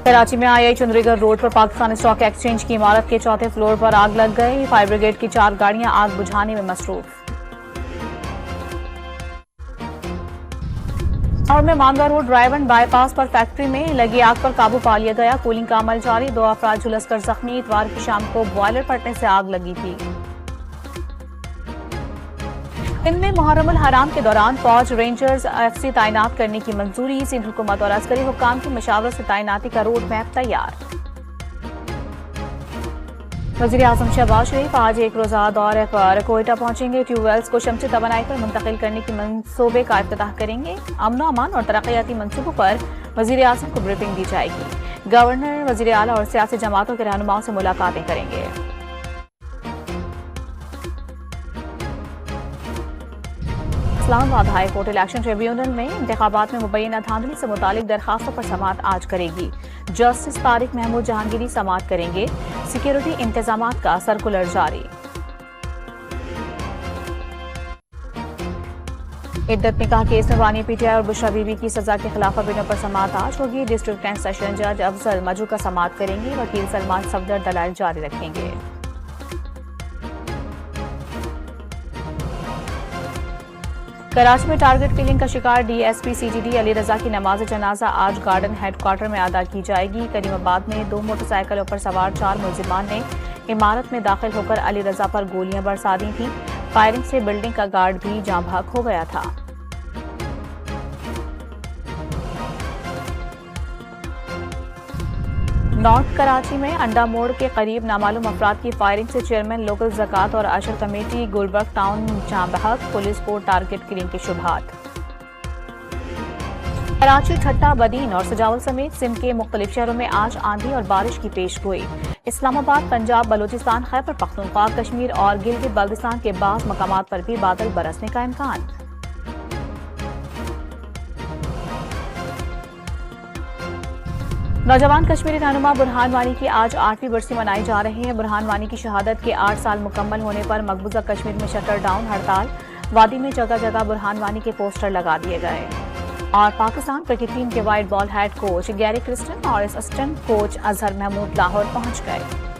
कराची में आई चंद्रीगढ़ रोड पर Pakistan stock exchange की इमारत के चौथे फ्लोर पर आग लग गई। फायर ब्रिगेड की 4 गाड़ियां आग बुझाने में मसरूफ। और में मांगा रोड ड्राइवन बाईपास पर फैक्ट्री में लगी आग पर काबू पा लिया गया। कूलिंग का अमल जारी, 2 अफराद झुलसकर जख्मी। इतवार की शाम को बॉयलर फटने से आग लगी थी। इनमें मुहर्रमुल हराम के दौरान फौज रेंजर्स एफसी तैनात करने की मंजूरी। सिंध हुकूमत और अस्करी हुक्काम की मशावरत से तैनाती का रोड मैप तैयार। वज़ीर आज़म शहबाज शरीफ आज एक रोज़ा दौरे पर कोयटा पहुंचेंगे। ट्यूबवेल्स को शमसी तवानाई पर मुंतकिल करने की मंसूबे का इफ्तिताह करेंगे। अमन अमान और तरक्याती मंसूबों पर वज़ीर आज़म को ब्रीफिंग दी जाएगी। गवर्नर, वज़ीर आला और सियासी जमातों के रहनुमाओं से मुलाकातें करेंगे। Islamabad high court election tribunal में इंतखाबात में मुबैना धांधली से मुतालिक दरखास्तों पर समाअत आज करेगी। जस्टिस तारिक महमूद जहांगीरी समाअत करेंगे। सिक्योरिटी इंतजामात का सर्कुलर जारी। इद्दत निकाह केस में बानी पीटीआई और बुशरा बीबी की सजा के खिलाफ अभिनव पर समाअत आज होगी। डिस्ट्रिक्ट एंड सेशन जज अफजल मजू का समाअत करेंगे। वकील सलमान सफदर दलाइल जारी रखेंगे। कराची में टारगेट किलिंग का शिकार डीएसपी सीजीडी अली रजा की नमाज जनाजा आज गार्डन हेडक्वार्टर में अदा की जाएगी। करीमाबाद में 2 मोटरसाइकिलों पर सवार 4 मुलजिमान ने इमारत में दाखिल होकर अली रजा पर गोलियां बरसा दी थी। फायरिंग से बिल्डिंग का गार्ड भी जाँ भाग हो गया था। नॉर्थ कराची में अंडा मोड़ के करीब नामालूम अफराद की फायरिंग से चेयरमैन लोकल ज़कात और अशर कमेटी गुलबर्ग टाउन जाँ बहक। पुलिस को टारगेट किलिंग की शुबहात। कराची, ठट्टा, बदीन और सजावल समेत सिंध के मुख्तलिफ शहरों में आज आंधी और बारिश की पेशगोई। इस्लामाबाद, पंजाब, बलोचिस्तान, खैबर पख्तूनख्वा, कश्मीर और गिलगित बाल्टिस्तान के बाज़ मकामात पर भी बादल बरसने का इम्कान। नौजवान कश्मीरी रहनुमा बुरहान वानी की आज 8वीं बरसी मनाई जा रही है। बुरहान वानी की शहादत के 8 साल मुकम्मल होने पर मकबूजा कश्मीर में शटर डाउन हड़ताल। वादी में जगह जगह बुरहान वानी के पोस्टर लगा दिए गए। और पाकिस्तान क्रिकेट टीम के white ball head coach Gary Kristen और असिस्टेंट कोच अजहर महमूद लाहौर पहुंच गए।